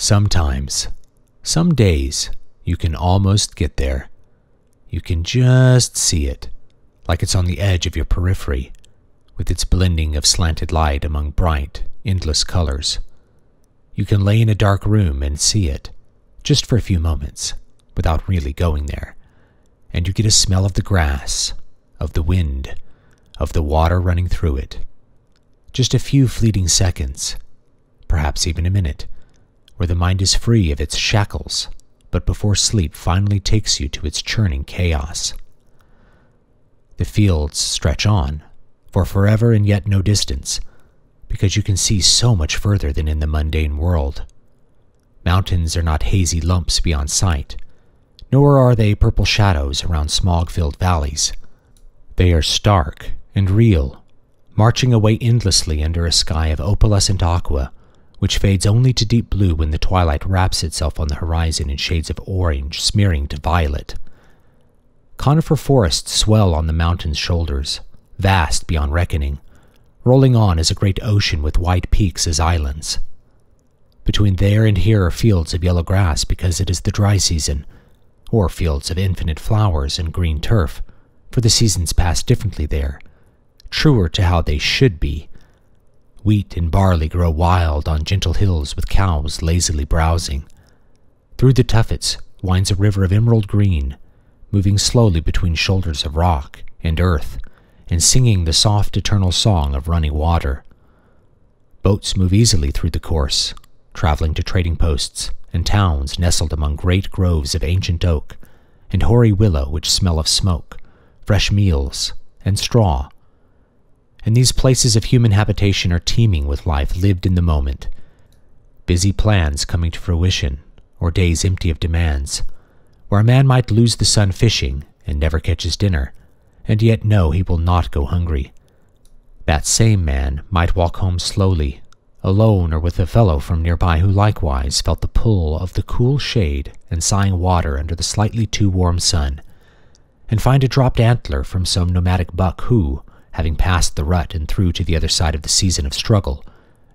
Sometimes, some days, you can almost get there. You can just see it, like it's on the edge of your periphery, with its blending of slanted light among bright, endless colors. You can lay in a dark room and see it, just for a few moments, without really going there, and you get a smell of the grass, of the wind, of the water running through it. Just a few fleeting seconds, perhaps even a minute, where the mind is free of its shackles, but before sleep finally takes you to its churning chaos. The fields stretch on, for forever and yet no distance, because you can see so much further than in the mundane world. Mountains are not hazy lumps beyond sight, nor are they purple shadows around smog-filled valleys. They are stark and real, marching away endlessly under a sky of opalescent aqua, which fades only to deep blue when the twilight wraps itself on the horizon in shades of orange smearing to violet. Conifer forests swell on the mountain's shoulders, vast beyond reckoning, rolling on as a great ocean with white peaks as islands. Between there and here are fields of yellow grass because it is the dry season, or fields of infinite flowers and green turf, for the seasons pass differently there, truer to how they should be. Wheat and barley grow wild on gentle hills with cows lazily browsing. Through the tuffets winds a river of emerald green, moving slowly between shoulders of rock and earth, and singing the soft eternal song of running water. Boats move easily through the course, traveling to trading posts and towns nestled among great groves of ancient oak and hoary willow which smell of smoke, fresh meals, and straw. And these places of human habitation are teeming with life lived in the moment, busy plans coming to fruition, or days empty of demands, where a man might lose the sun fishing and never catch his dinner, and yet know he will not go hungry. That same man might walk home slowly, alone or with a fellow from nearby who likewise felt the pull of the cool shade and sighing water under the slightly too warm sun, and find a dropped antler from some nomadic buck who, having passed the rut and through to the other side of the season of struggle,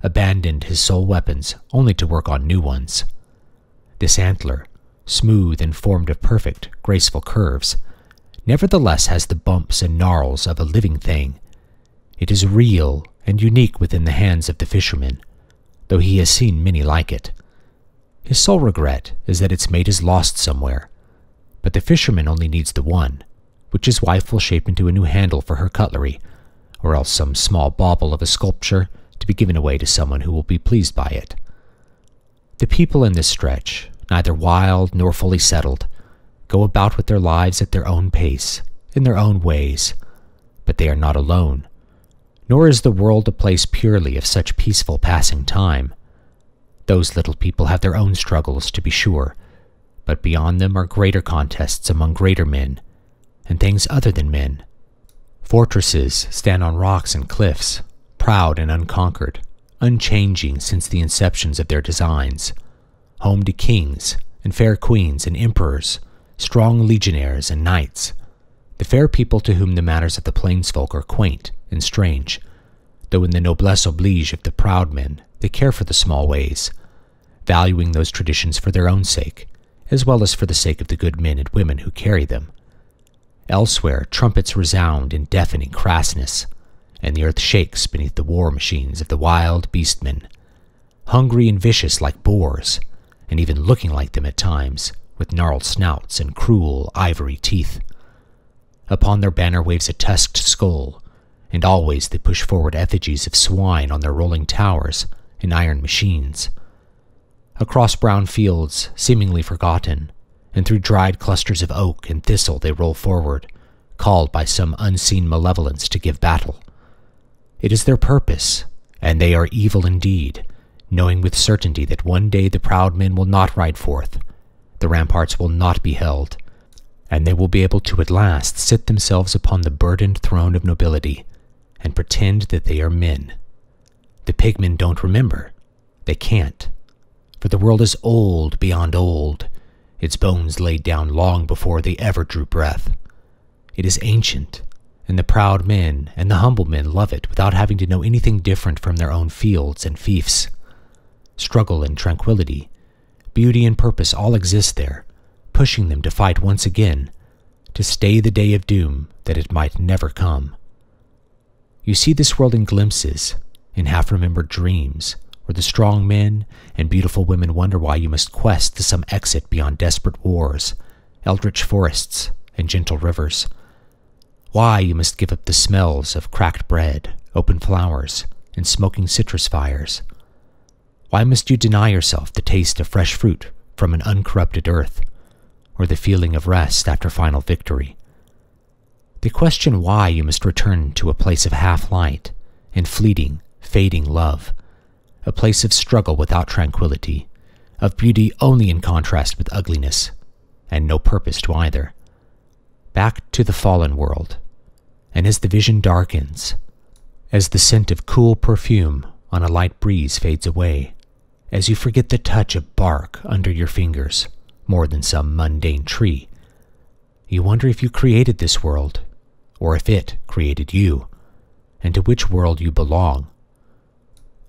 abandoned his sole weapons only to work on new ones. This antler, smooth and formed of perfect, graceful curves, nevertheless has the bumps and gnarls of a living thing. It is real and unique within the hands of the fisherman, though he has seen many like it. His sole regret is that its mate is lost somewhere, but the fisherman only needs the one, which his wife will shape into a new handle for her cutlery, or else some small bauble of a sculpture to be given away to someone who will be pleased by it. The people in this stretch, neither wild nor fully settled, go about with their lives at their own pace, in their own ways, but they are not alone, nor is the world a place purely of such peaceful passing time. Those little people have their own struggles, to be sure, but beyond them are greater contests among greater men, and things other than men. Fortresses stand on rocks and cliffs, proud and unconquered, unchanging since the inceptions of their designs, home to kings and fair queens and emperors, strong legionnaires and knights, the fair people to whom the manners of the plainsfolk are quaint and strange, though in the noblesse oblige of the proud men they care for the small ways, valuing those traditions for their own sake, as well as for the sake of the good men and women who carry them. Elsewhere, trumpets resound in deafening crassness, and the earth shakes beneath the war machines of the wild beastmen, hungry and vicious like boars, and even looking like them at times, with gnarled snouts and cruel ivory teeth. Upon their banner waves a tusked skull, and always they push forward effigies of swine on their rolling towers and iron machines. Across brown fields, seemingly forgotten, and through dried clusters of oak and thistle they roll forward, called by some unseen malevolence to give battle. It is their purpose, and they are evil indeed, knowing with certainty that one day the proud men will not ride forth, the ramparts will not be held, and they will be able to at last sit themselves upon the burdened throne of nobility, and pretend that they are men. The pigmen don't remember. They can't. For the world is old beyond old, its bones laid down long before they ever drew breath. It is ancient, and the proud men and the humble men love it without having to know anything different from their own fields and fiefs. Struggle and tranquility, beauty and purpose all exist there, pushing them to fight once again, to stay the day of doom that it might never come. You see this world in glimpses, in half-remembered dreams, where the strong men and beautiful women wonder why you must quest to some exit beyond desperate wars, eldritch forests, and gentle rivers. Why you must give up the smells of cracked bread, open flowers, and smoking citrus fires. Why must you deny yourself the taste of fresh fruit from an uncorrupted earth, or the feeling of rest after final victory? They question why you must return to a place of half-light and fleeting, fading love, a place of struggle without tranquility, of beauty only in contrast with ugliness, and no purpose to either. Back to the fallen world, and as the vision darkens, as the scent of cool perfume on a light breeze fades away, as you forget the touch of bark under your fingers more than some mundane tree, you wonder if you created this world, or if it created you, and to which world you belong.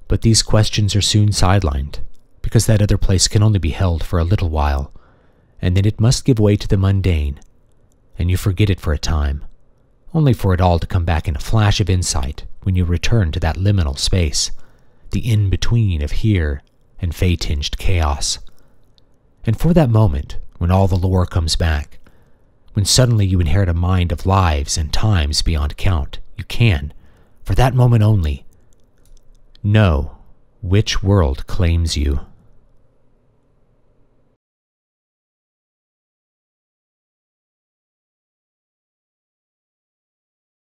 But these questions are soon sidelined, because that other place can only be held for a little while, and then it must give way to the mundane, and you forget it for a time, only for it all to come back in a flash of insight when you return to that liminal space, the in-between of here and fey-tinged chaos. And for that moment, when all the lore comes back, when suddenly you inherit a mind of lives and times beyond count, you can, for that moment only, know which world claims you.